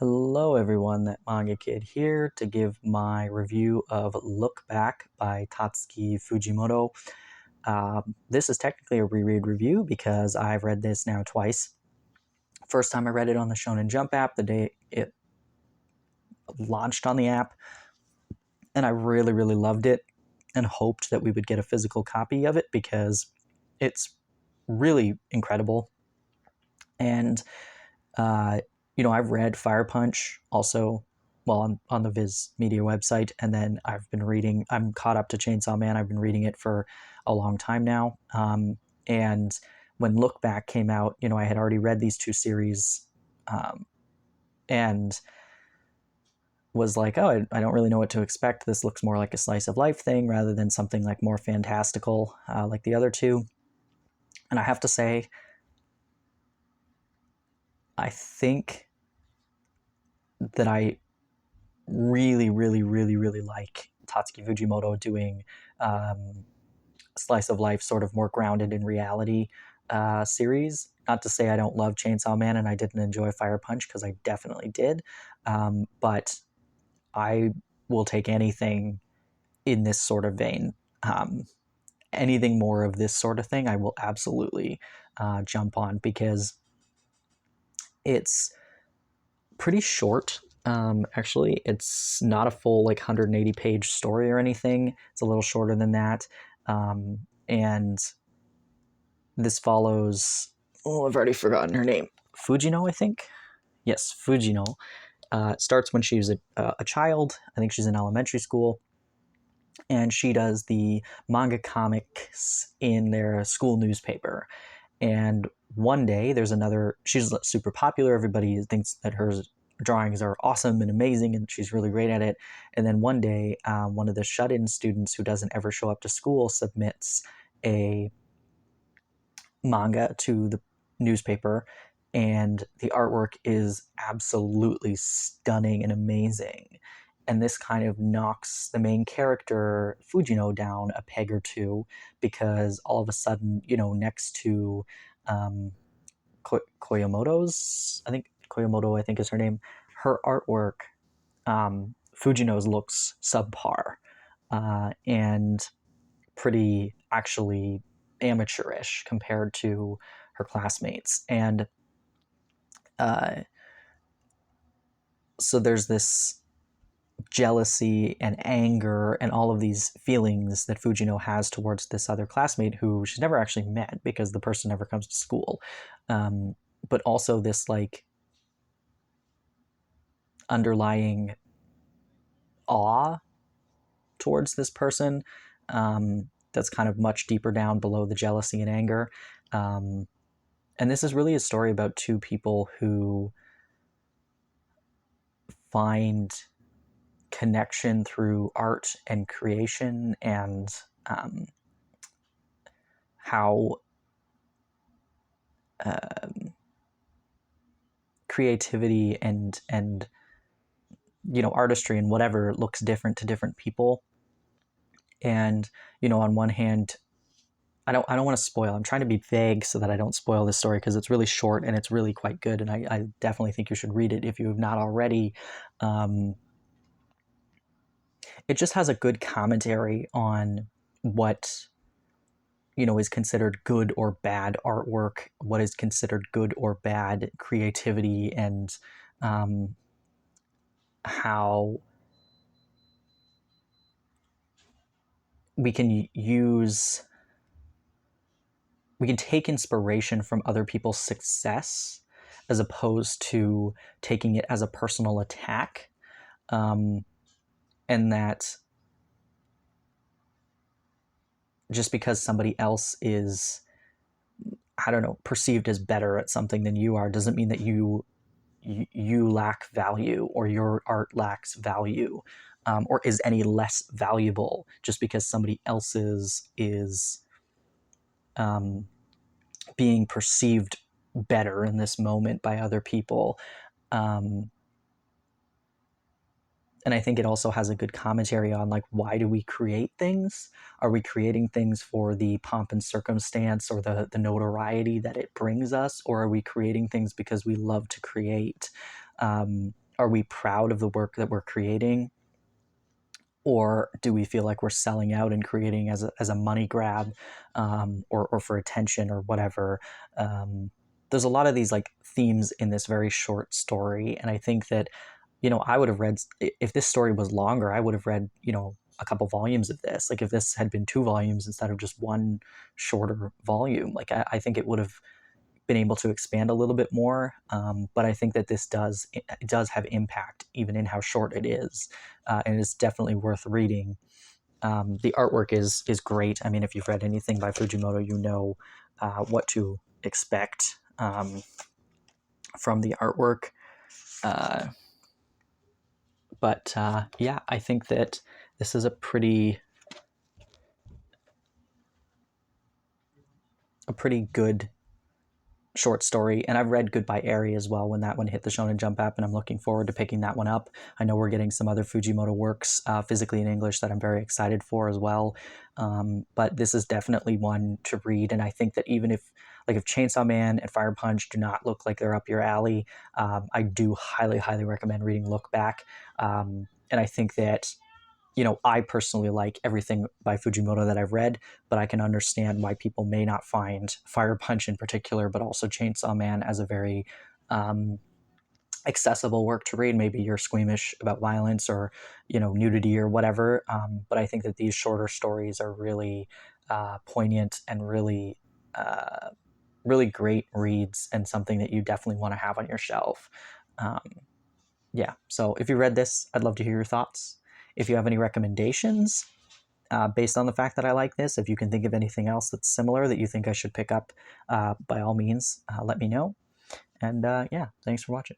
Hello everyone, that Manga Kid here to give my review of Look Back by Tatsuki Fujimoto. This is technically a reread review because I've read this now twice. First time I read it on the Shonen Jump app the day it launched on the app, and I really loved it and hoped that we would get a physical copy of it because it's really incredible. And I've read Fire Punch also, well, on the Viz Media website, and then I'm caught up to Chainsaw Man. I've been reading it for a long time now. And when Look Back came out, I had already read these two series, and was like, oh, I don't really know what to expect. This looks more like a slice of life thing rather than something like more fantastical, like the other two. And I have to say, I think that I really like Tatsuki Fujimoto doing slice of life, sort of more grounded in reality series. Not to say I don't love Chainsaw Man and I didn't enjoy Fire Punch, because I definitely did. But I will take anything in this sort of vein. Anything more of this sort of thing, I will absolutely jump on, because it's pretty short. Actually, it's not a full 180 page story or anything. It's a little shorter than that. And this follows, oh, I've already forgotten her name. Fujino, I think. Yes, Fujino. It starts when she was a child. I think she's in elementary school. And she does the manga comics in their school newspaper. And one day she's super popular. Everybody thinks that her drawings are awesome and amazing, and she's really great at it. And then one day, one of the shut-in students who doesn't ever show up to school submits a manga to the newspaper, and the artwork is absolutely stunning and amazing. And this kind of knocks the main character, Fujino, down a peg or two, because all of a sudden, next to Koyamoto's, I think is her name, her artwork, Fujino's looks subpar, and pretty actually amateurish compared to her classmates. And so there's this jealousy and anger and all of these feelings that Fujino has towards this other classmate who she's never actually met, because the person never comes to school. But also this underlying awe towards this person, that's kind of much deeper down below the jealousy and anger. And this is really a story about two people who find connection through art and creation, and how creativity and artistry and whatever looks different to different people. And on one hand, I don't want to spoil. I'm trying to be vague so that I don't spoil this story, because it's really short and it's really quite good, and I definitely think you should read it if you have not already. It just has a good commentary on what is considered good or bad artwork, what is considered good or bad creativity, and how we can take inspiration from other people's success, as opposed to taking it as a personal attack. And that just because somebody else is, I don't know, perceived as better at something than you are, doesn't mean that you lack value, or your art lacks value, or is any less valuable just because somebody else's is being perceived better in this moment by other people. And I think it also has a good commentary on, why do we create things? Are we creating things for the pomp and circumstance, or the notoriety that it brings us? Or are we creating things because we love to create? are we proud of the work that we're creating, or do we feel like we're selling out and creating as a money grab, or for attention or whatever? There's a lot of these like themes in this very short story, and I think that, I would have read, if this story was longer, I would have read, a couple volumes of this. Like if this had been 2 volumes instead of just one shorter volume, like I think it would have been able to expand a little bit more. But I think that it does have impact even in how short it is, and it's definitely worth reading. The artwork is great. I mean, if you've read anything by Fujimoto, you know what to expect from the artwork. Uh, but yeah, I think that this is a pretty good short story. And I've read Goodbye Eri as well when that one hit the Shonen Jump app, and I'm looking forward to picking that one up. I know we're getting some other Fujimoto works physically in English that I'm very excited for as well. But this is definitely one to read, and I think that even if Chainsaw Man and Fire Punch do not look like they're up your alley, I do highly, highly recommend reading Look Back. And I think that, I personally like everything by Fujimoto that I've read, but I can understand why people may not find Fire Punch in particular, but also Chainsaw Man, as a very accessible work to read. Maybe you're squeamish about violence or, nudity or whatever. But I think that these shorter stories are really poignant and really, really great reads, and something that you definitely want to have on your shelf. Um, yeah. So if you read this, I'd love to hear your thoughts. If you have any recommendations based on the fact that I like this, if you can think of anything else that's similar that you think I should pick up, by all means, let me know. And yeah, thanks for watching.